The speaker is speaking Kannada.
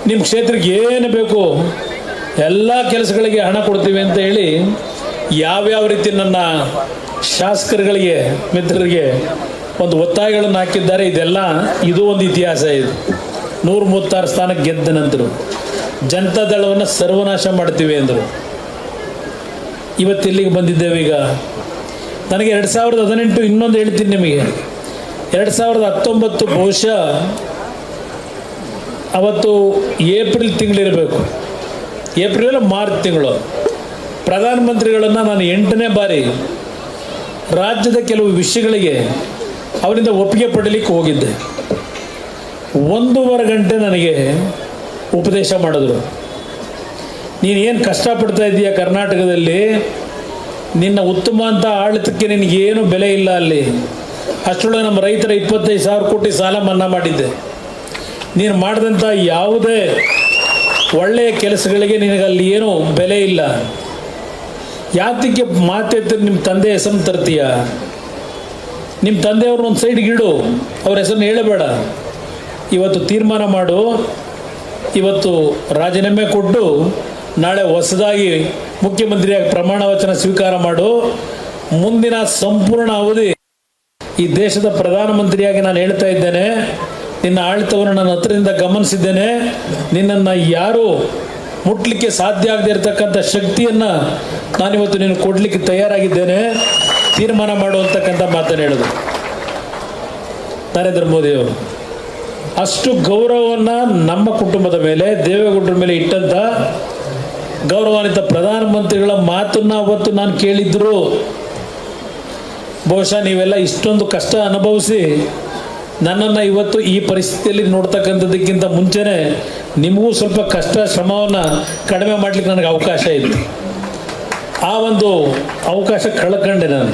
ನಿಮ್ಮ ಕ್ಷೇತ್ರಕ್ಕೆ ಏನು ಬೇಕು ಎಲ್ಲ ಕೆಲಸಗಳಿಗೆ ಹಣ ಕೊಡ್ತೀವಿ ಅಂತ ಹೇಳಿ ಯಾವ್ಯಾವ ರೀತಿ ನನ್ನ ಶಾಸಕರುಗಳಿಗೆ ಮಿತ್ರರಿಗೆ ಒಂದು ಒತ್ತಾಯಗಳನ್ನು ಹಾಕಿದ್ದಾರೆ. ಇದು ಒಂದು ಇತಿಹಾಸ. ಇದು 136 ಸ್ಥಾನಕ್ಕೆ ಗೆದ್ದ ನಂತರ ಜನತಾದಳವನ್ನು ಸರ್ವನಾಶ ಮಾಡ್ತೀವಿ ಅಂದರು. ಇವತ್ತಿಲ್ಲಿಗೆ ಬಂದಿದ್ದೇವೆ. ಈಗ ನನಗೆ 2018 ಇನ್ನೊಂದು ಹೇಳ್ತೀನಿ ನಿಮಗೆ, 2019 ಬಹುಶಃ ಅವತ್ತು ಏಪ್ರಿಲ್ ತಿಂಗಳಿರಬೇಕು, ಏಪ್ರಿಲ್ ಮಾರ್ಚ್ ತಿಂಗಳು. ಪ್ರಧಾನಮಂತ್ರಿಗಳನ್ನು ನಾನು 8ನೇ ಬಾರಿ ರಾಜ್ಯದ ಕೆಲವು ವಿಷಯಗಳಿಗೆ ಅವರಿಂದ ಒಪ್ಪಿಗೆ ಪಡಲಿಕ್ಕೆ ಹೋಗಿದ್ದೆ. 1.5 ಗಂಟೆ ನನಗೆ ಉಪದೇಶ ಮಾಡಿದ್ರು. ನೀನೇನು ಕಷ್ಟಪಡ್ತಾ ಇದ್ದೀಯ ಕರ್ನಾಟಕದಲ್ಲಿ, ನಿನ್ನ ಉತ್ತಮ ಅಂತ ಆಡಳಿತಕ್ಕೆ ನಿನಗೇನು ಬೆಲೆ ಇಲ್ಲ. ಅಲ್ಲಿ ಅಷ್ಟರೊಳಗೆ ನಮ್ಮ ರೈತರ 25,000 ಕೋಟಿ ಸಾಲ ಮನ್ನಾ ಮಾಡಿದ್ದೆ. ನೀನು ಮಾಡಿದಂಥ ಯಾವುದೇ ಒಳ್ಳೆಯ ಕೆಲಸಗಳಿಗೆ ನಿನಗಲ್ಲಿ ಏನೂ ಬೆಲೆ ಇಲ್ಲ. ಯಾತಕ್ಕೆ ಮಾತೆತ್ತಿರ ನಿಮ್ಮ ತಂದೆ ಹೆಸರನ್ನು ತರ್ತೀಯ? ನಿಮ್ಮ ತಂದೆಯವ್ರನ್ನ ಒಂದು ಸೈಡ್ಗೆ ಇಡು, ಅವ್ರ ಹೆಸರನ್ನು ಹೇಳಬೇಡ. ಇವತ್ತು ತೀರ್ಮಾನ ಮಾಡು, ಇವತ್ತು ರಾಜೀನಾಮೆ ಕೊಟ್ಟು ನಾಳೆ ಹೊಸದಾಗಿ ಮುಖ್ಯಮಂತ್ರಿಯಾಗಿ ಪ್ರಮಾಣ ವಚನ ಸ್ವೀಕಾರ ಮಾಡು. ಮುಂದಿನ ಸಂಪೂರ್ಣ ಅವಧಿ ಈ ದೇಶದ ಪ್ರಧಾನಮಂತ್ರಿಯಾಗಿ ನಾನು ಹೇಳ್ತಾ ಇದ್ದೇನೆ. ನಿನ್ನ ಆಡಳಿತವನ್ನು ನಾನು ಹತ್ತಿರದಿಂದ ಗಮನಿಸಿದ್ದೇನೆ. ನಿನ್ನನ್ನು ಯಾರೂ ಮುಟ್ಲಿಕ್ಕೆ ಸಾಧ್ಯ ಆಗದೆ ಇರತಕ್ಕಂಥ ಶಕ್ತಿಯನ್ನು ನಾನಿವತ್ತು ನೀನು ಕೊಡಲಿಕ್ಕೆ ತಯಾರಾಗಿದ್ದೇನೆ. ತೀರ್ಮಾನ ಮಾಡುವಂತಕ್ಕಂಥ ಮಾತನ್ನು ಹೇಳಿದ್ರು ನರೇಂದ್ರ ಮೋದಿಯವರು. ಅಷ್ಟು ಗೌರವವನ್ನು ನಮ್ಮ ಕುಟುಂಬದ ಮೇಲೆ, ದೇವೇಗೌಡರ ಮೇಲೆ ಇಟ್ಟಂಥ ಗೌರವಾನ್ವಿತ ಪ್ರಧಾನಮಂತ್ರಿಗಳ ಮಾತನ್ನು ಅವತ್ತು ನಾನು ಕೇಳಿದ್ರು. ಬಹುಶಃ ನೀವೆಲ್ಲ ಇಷ್ಟೊಂದು ಕಷ್ಟ ಅನುಭವಿಸಿ ನನ್ನನ್ನು ಇವತ್ತು ಈ ಪರಿಸ್ಥಿತಿಯಲ್ಲಿ ನೋಡ್ತಕ್ಕಂಥದ್ದಕ್ಕಿಂತ ಮುಂಚೆನೇ ನಿಮಗೂ ಸ್ವಲ್ಪ ಕಷ್ಟ ಶ್ರಮವನ್ನು ಕಡಿಮೆ ಮಾಡಲಿಕ್ಕೆ ನನಗೆ ಅವಕಾಶ ಇತ್ತು. ಆ ಒಂದು ಅವಕಾಶ ಕಳ್ಕೊಂಡೆ ನಾನು.